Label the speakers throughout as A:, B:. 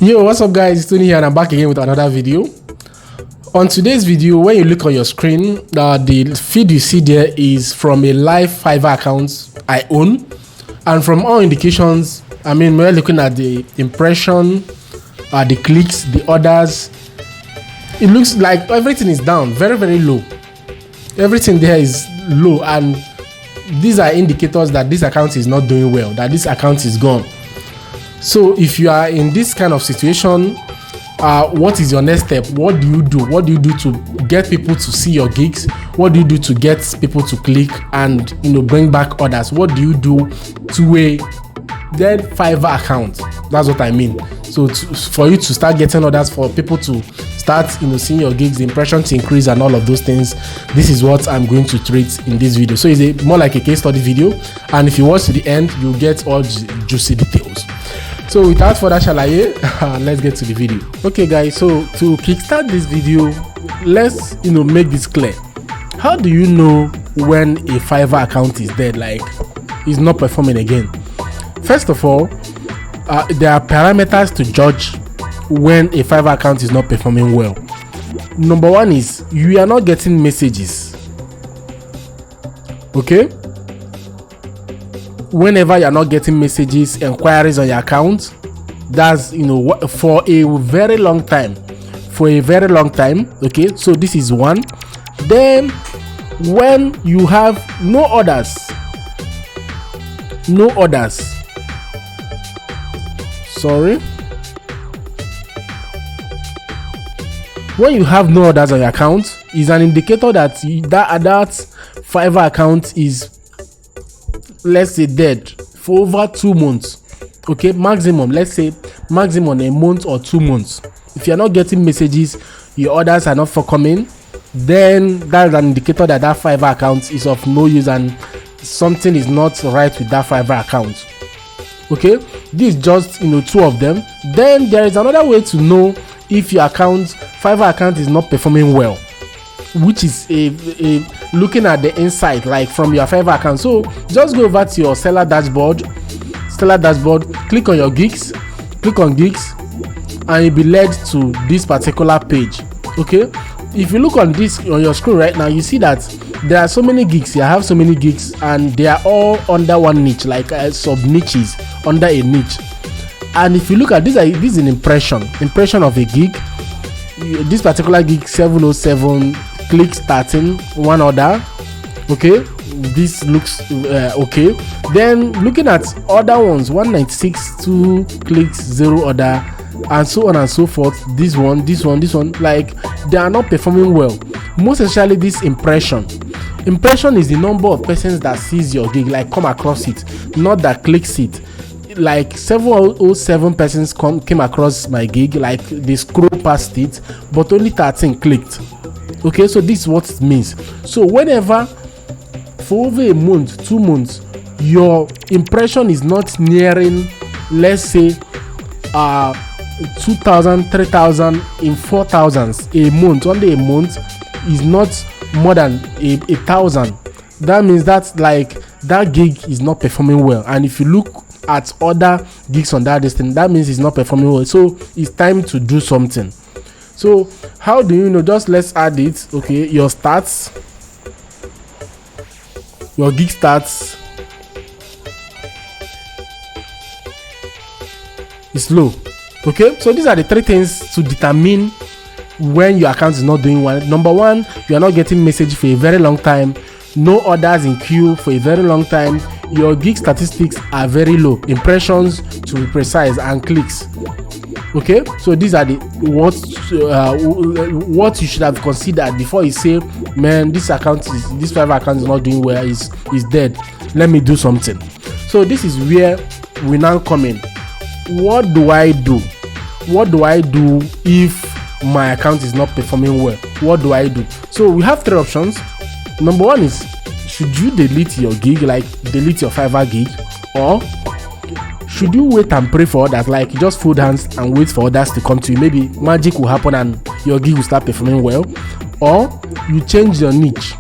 A: Yo, what's up guys, it's Tony here and I'm back again with another video. On today's video, when you look on your screen, the feed you see there is from a live Fiverr account I own, and from all indications, I mean, we're looking at the impression, the clicks, the orders. It looks like everything is down, very low. Everything there is low, and these are indicators that this account is not doing well, that this account is gone. So if you are in this kind of situation, what is your next step? What do you do? What do you do to get people to see your gigs? What do you do to get people to click and bring back orders? What do you do to a Dead Fiverr account? That's what I mean. So for you to start getting orders, for people to start seeing your gigs, the impression to increase and all of those things, this is what I'm going to treat in this video. So it's more like a case study video, and if you watch to the end, you'll get all juicy details. So without further shalaye, let's get to the video. Okay guys, so to kickstart this video, let's make this clear. How do you know when a Fiverr account is dead, like it's not performing again? First of all, there are parameters to judge when a Fiverr account is not performing well. Number one is you are not getting messages. Okay? Whenever you're not getting messages, inquiries on your account, that's for a very long time. Okay, so this is one. Then when you have no orders, when you have no orders on your account, is an indicator that that Fiverr account is, let's say, dead for over 2 months. Okay, maximum, let's say maximum a month or 2 months. If you're not getting messages, your orders are not forthcoming, then that's an indicator that that Fiverr account is of no use and something is not right with that Fiverr account. Okay, this is just two of them. Then there is another way to know if your Fiverr account is not performing well, which is a looking at the inside, like from your Fiverr account. So just go over to your seller dashboard, click on your gigs, and you'll be led to this particular page. Okay, if you look on your screen right now, you see that there are so many gigs. I have so many gigs, and they are all under one niche, like sub niches under a niche. And if you look at this is an impression of a gig. This particular gig, 707 clicks, 13, one order. Okay, this looks okay. Then looking at other ones, 196, 2 clicks, 0 order, and so on and so forth. This one, like they are not performing well. Most especially this impression is the number of persons that sees your gig, like come across it, not that clicks it. Like 707 persons came across my gig, like they scroll past it, but only 13 clicked. Okay, so this is what it means. So whenever for over a month, 2 months, your impression is not nearing, let's say 2,000, 3,000, in 4,000s a month, only a month is not more than 1,000. That means that like that gig is not performing well. And if you look at other gigs on that distance, that means it's not performing well. So it's time to do something. So how do you know? Just let's add it. Okay, your stats, your gig stats is low. Okay, so these are the 3 things to determine when your account is not doing well. Number one, you are not getting message for a very long time, no orders in queue for a very long time, your gig statistics are very low, impressions to be precise, and clicks. Okay, so these are the what you should have considered before you say, man, this Fiverr account is not doing well, is dead, let me do something. So this is where we now come in. What do I do if my account is not performing well? What do I do? So we have 3 options. Number one is, should you delete your gig, like delete your Fiverr gig, or should you wait and pray for others, like just fold hands and wait for others to come to you? Maybe magic will happen and your gig will start performing well. Or you change your niche.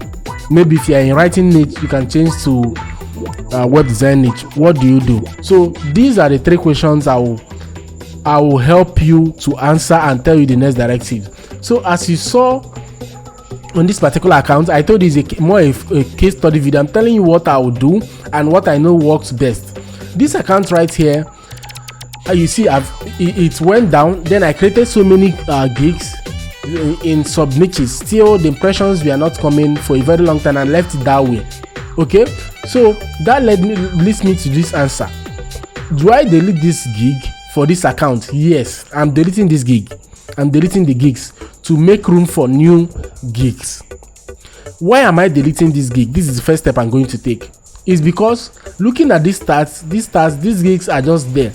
A: Maybe if you are in writing niche, you can change to web design niche. What do you do? So these are the 3 questions I will I will help you to answer and tell you the next directive. So as you saw on this particular account, I told you it's a case study video. I'm telling you what I will do and what I know works best. This account right here, you see it went down, then I created so many gigs in sub niches. Still the impressions were not coming for a very long time and left it that way. Okay, so that leads me to this answer. Do I delete this gig for this account? Yes, I'm deleting this gig. I'm deleting the gigs to make room for new gigs. Why am I deleting this gig? This is the first step I'm going to take. Is because looking at these stats, these gigs are just there,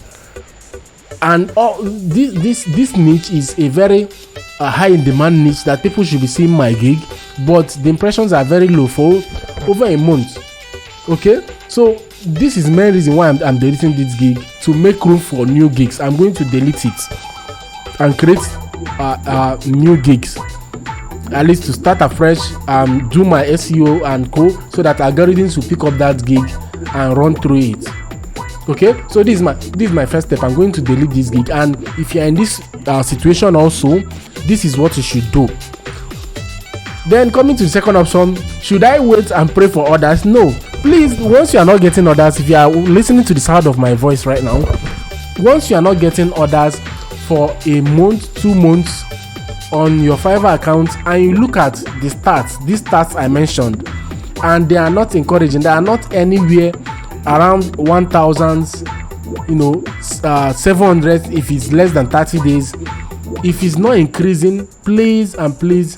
A: and all this niche is a very high in demand niche that people should be seeing my gig, but the impressions are very low for over a month. Okay, so this is the main reason why I'm deleting this gig, to make room for new gigs. I'm going to delete it and create new gigs, at least to start afresh, do my SEO and co, so that algorithms will pick up that gig and run through it. Okay, so this is my first step. I'm going to delete this gig, and if you're in this situation also, this is what you should do. Then coming to the second option, should I wait and pray for others? No, please. Once you are not getting orders, if you are listening to the sound of my voice right now, once you are not getting orders for a month, 2 months on your Fiverr account, and you look at the stats, these stats I mentioned, and they are not encouraging, they are not anywhere around 1,000, 700 if it's less than 30 days. If it's not increasing, please and please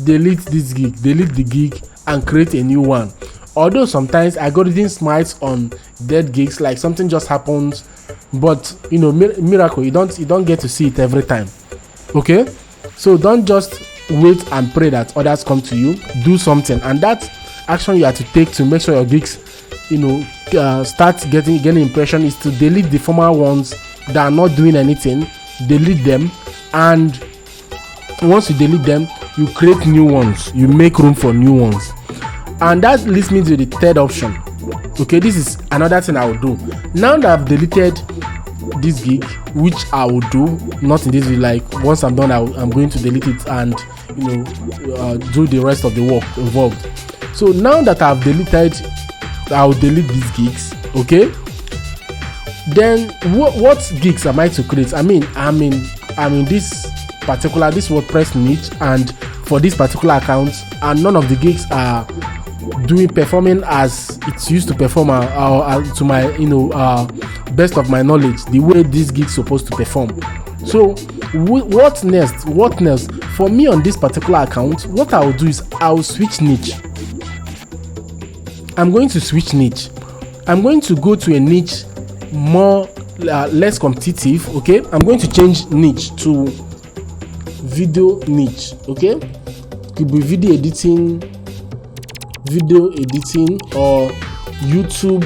A: delete this gig, delete the gig and create a new one. Although sometimes algorithm smites on dead gigs, like something just happens, but miracle, you don't get to see it every time. Okay, so don't just wait and pray that others come to you. Do something, and that action you have to take to make sure your gigs start getting impression is to delete the former ones that are not doing anything. Delete them, and once you delete them, you create new ones, you make room for new ones. And that leads me to the third option. Okay, this is another thing I will do now that I've deleted this gig, which I will do not in this video. Like once I'm done, I'm going to delete it and do the rest of the work involved. So now that I've deleted, I'll delete these gigs. Okay, then what gigs am I to create? I mean this WordPress niche, and for this particular account, and none of the gigs are performing as it's used to perform, to my best of my knowledge, the way these gigs supposed to perform. So what next for me on this particular account? What I will do is I'll switch niche. I'm going to switch niche. I'm going to go to a niche more less competitive. Okay, I'm going to change niche to video niche. Okay, could be video editing or YouTube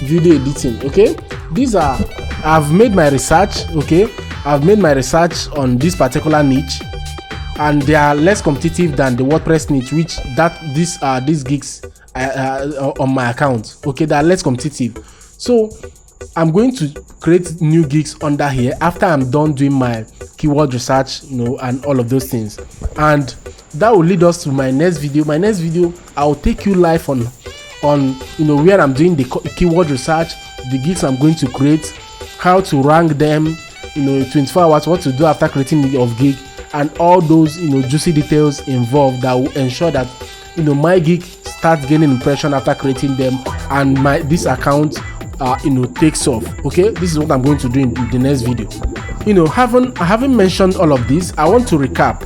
A: video editing. Okay, these are, I've made my research. Okay, I've made my research on this particular niche, and they are less competitive than the WordPress niche, which these gigs on my account. Okay, they are less competitive. So I'm going to create new gigs under here after I'm done doing my keyword research, and all of those things. And that will lead us to my next video. My next video, I'll take you live on where I'm doing the keyword research, the gigs I'm going to create, how to rank them, 24 hours, what to do after creating the gig, and all those juicy details involved that will ensure that my gig starts gaining impression after creating them, and this account takes off. Okay, this is what I'm going to do in the next video. Having mentioned all of this, I want to recap.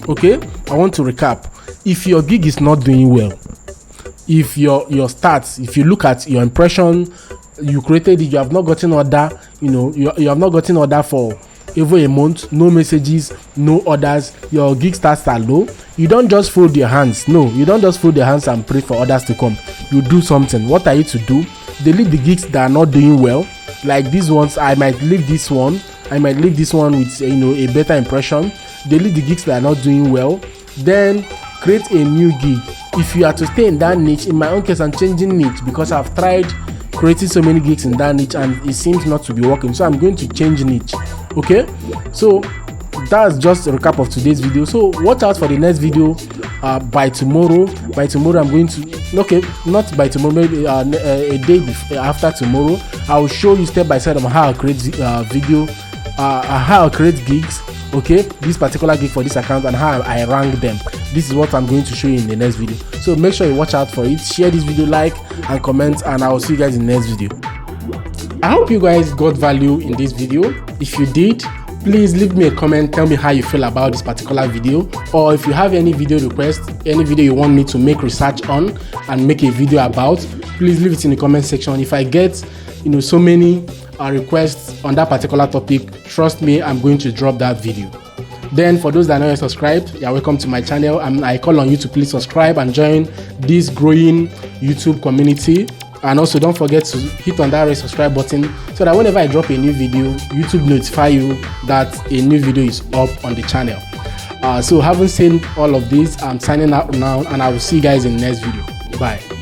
A: Okay, I want to recap. If your gig is not doing well, if your stats, if you look at your impression, you created it, you have not gotten order, you have not gotten order for over a month, no messages, no orders, your gig stats are low, you don't just fold your hands. No, you don't just fold your hands and pray for others to come. You do something. What are you to do? Delete the gigs that are not doing well, like these ones. I might leave this one with a better impression. Delete the gigs that are not doing well, then create a new gig. If you are to stay in that niche, in my own case I'm changing niche because I've tried creating so many gigs in that niche and it seems not to be working, so I'm going to change niche. Okay, so that's just a recap of today's video. So watch out for the next video by tomorrow. I'm going to, okay, not by tomorrow, maybe a day after tomorrow, I will show you step by step on how I create how I create gigs. Okay, this particular gig for this account and how I rank them. This is what I'm going to show you in the next video, so make sure you watch out for it. Share this video, like and comment, and I will see you guys in the next video. I hope you guys got value in this video. If you did, please leave me a comment, tell me how you feel about this particular video, or if you have any video request, any video you want me to make research on and make a video about, please leave it in the comment section. If I get so many requests on that particular topic, trust me, I'm going to drop that video. Then for those that are not yet subscribed, you're welcome to my channel, and I call on you to please subscribe and join this growing YouTube community. And also don't forget to hit on that red subscribe button so that whenever I drop a new video, YouTube notify you that a new video is up on the channel. So having said all of this, I'm signing out now, and I will see you guys in the next video. Bye.